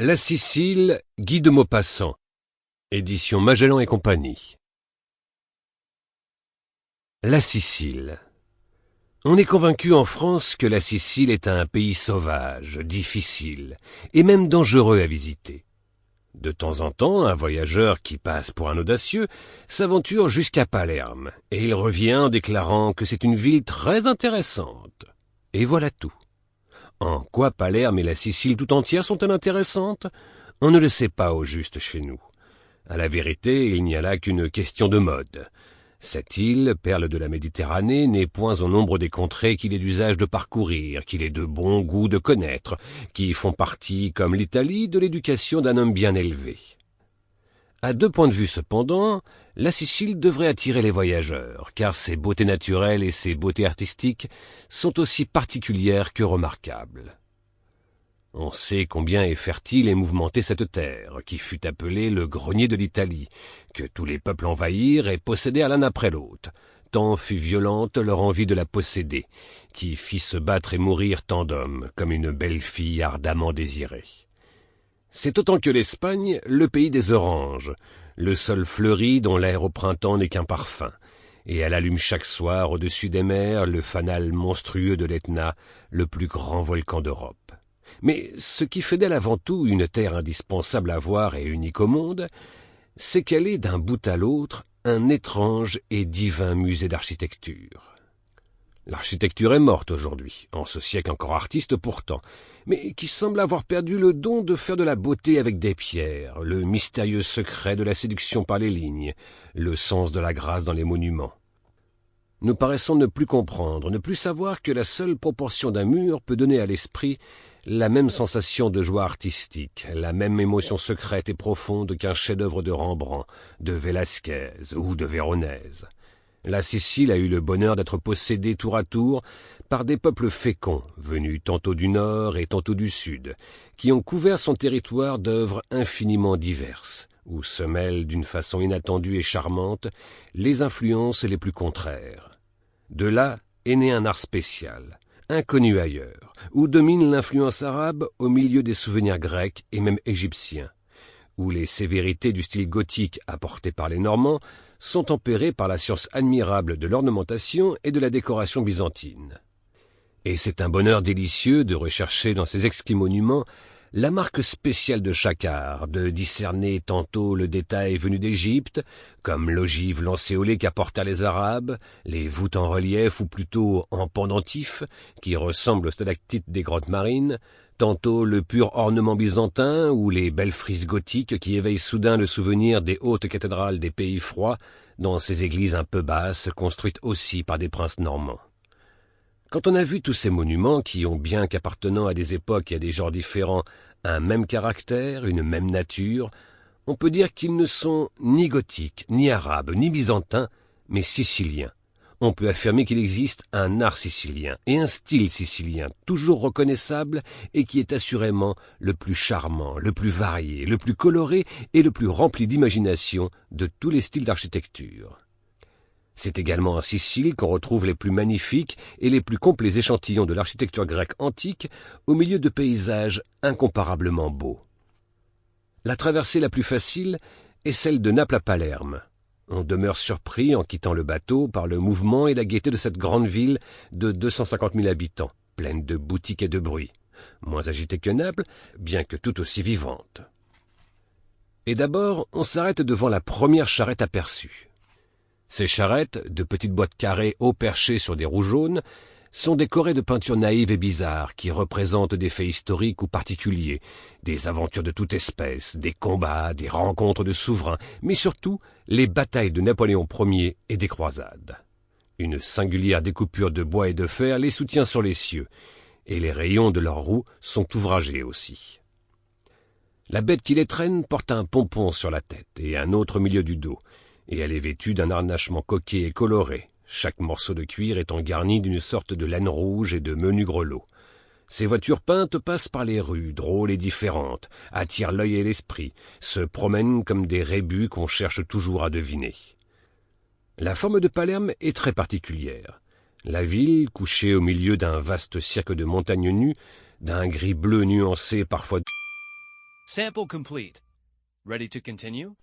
La Sicile, Guy de Maupassant, édition Magellan et compagnie. La Sicile. On est convaincu en France que la Sicile est un pays sauvage, difficile, et même dangereux à visiter. De temps en temps, un voyageur qui passe pour un audacieux s'aventure jusqu'à Palerme, et il revient en déclarant que c'est une ville très intéressante. Et voilà tout. En quoi Palerme et la Sicile tout entière sont-elles intéressantes? On ne le sait pas au juste chez nous. À la vérité, il n'y a là qu'une question de mode. Cette île, perle de la Méditerranée, n'est point au nombre des contrées qu'il est d'usage de parcourir, qu'il est de bon goût de connaître, qui font partie, comme l'Italie, de l'éducation d'un homme bien élevé. À deux points de vue cependant, la Sicile devrait attirer les voyageurs, car ses beautés naturelles et ses beautés artistiques sont aussi particulières que remarquables. On sait combien est fertile et mouvementée cette terre, qui fut appelée le grenier de l'Italie, que tous les peuples envahirent et possédèrent l'un après l'autre, tant fut violente leur envie de la posséder, qui fit se battre et mourir tant d'hommes, comme une belle fille ardemment désirée. C'est autant que l'Espagne, le pays des oranges, le sol fleuri dont l'air au printemps n'est qu'un parfum, et elle allume chaque soir au-dessus des mers le fanal monstrueux de l'Etna, le plus grand volcan d'Europe. Mais ce qui fait d'elle avant tout une terre indispensable à voir et unique au monde, c'est qu'elle est d'un bout à l'autre un étrange et divin musée d'architecture. L'architecture est morte aujourd'hui, en ce siècle encore artiste pourtant, mais qui semble avoir perdu le don de faire de la beauté avec des pierres, le mystérieux secret de la séduction par les lignes, le sens de la grâce dans les monuments. Nous paraissons ne plus comprendre, ne plus savoir que la seule proportion d'un mur peut donner à l'esprit la même sensation de joie artistique, la même émotion secrète et profonde qu'un chef-d'œuvre de Rembrandt, de Velázquez ou de Véronèse. La Sicile a eu le bonheur d'être possédée tour à tour par des peuples féconds, venus tantôt du nord et tantôt du sud, qui ont couvert son territoire d'œuvres infiniment diverses, où se mêlent d'une façon inattendue et charmante les influences les plus contraires. De là est né un art spécial, inconnu ailleurs, où domine l'influence arabe au milieu des souvenirs grecs et même égyptiens, où les sévérités du style gothique apporté par les Normands sont tempérées par la science admirable de l'ornementation et de la décoration byzantine. Et c'est un bonheur délicieux de rechercher dans ces exquis monuments la marque spéciale de chaque art, de discerner tantôt le détail venu d'Égypte, comme l'ogive lancéolée qu'apportèrent les Arabes, les voûtes en relief ou plutôt en pendentif, qui ressemblent aux stalactites des grottes marines, tantôt le pur ornement byzantin ou les belles frises gothiques qui éveillent soudain le souvenir des hautes cathédrales des pays froids, dans ces églises un peu basses, construites aussi par des princes normands. Quand on a vu tous ces monuments qui ont, bien qu'appartenant à des époques et à des genres différents, un même caractère, une même nature, on peut dire qu'ils ne sont ni gothiques, ni arabes, ni byzantins, mais siciliens. On peut affirmer qu'il existe un art sicilien et un style sicilien, toujours reconnaissable et qui est assurément le plus charmant, le plus varié, le plus coloré et le plus rempli d'imagination de tous les styles d'architecture. C'est également en Sicile qu'on retrouve les plus magnifiques et les plus complets échantillons de l'architecture grecque antique au milieu de paysages incomparablement beaux. La traversée la plus facile est celle de Naples à Palerme. On demeure surpris en quittant le bateau par le mouvement et la gaieté de cette grande ville de 250 000 habitants, pleine de boutiques et de bruit, moins agitée que Naples, bien que tout aussi vivante. Et d'abord, on s'arrête devant la première charrette aperçue. Ces charrettes, de petites boîtes carrées haut perchées sur des roues jaunes, sont décorées de peintures naïves et bizarres qui représentent des faits historiques ou particuliers, des aventures de toute espèce, des combats, des rencontres de souverains, mais surtout les batailles de Napoléon Ier et des croisades. Une singulière découpure de bois et de fer les soutient sur les cieux, et les rayons de leurs roues sont ouvragés aussi. La bête qui les traîne porte un pompon sur la tête et un autre au milieu du dos, et elle est vêtue d'un harnachement coquet et coloré, chaque morceau de cuir étant garni d'une sorte de laine rouge et de menus grelots. Ces voitures peintes passent par les rues, drôles et différentes, attirent l'œil et l'esprit, se promènent comme des rébus qu'on cherche toujours à deviner. La forme de Palerme est très particulière. La ville, couchée au milieu d'un vaste cirque de montagnes nues, d'un gris bleu nuancé parfois Sample complete. Ready to continue?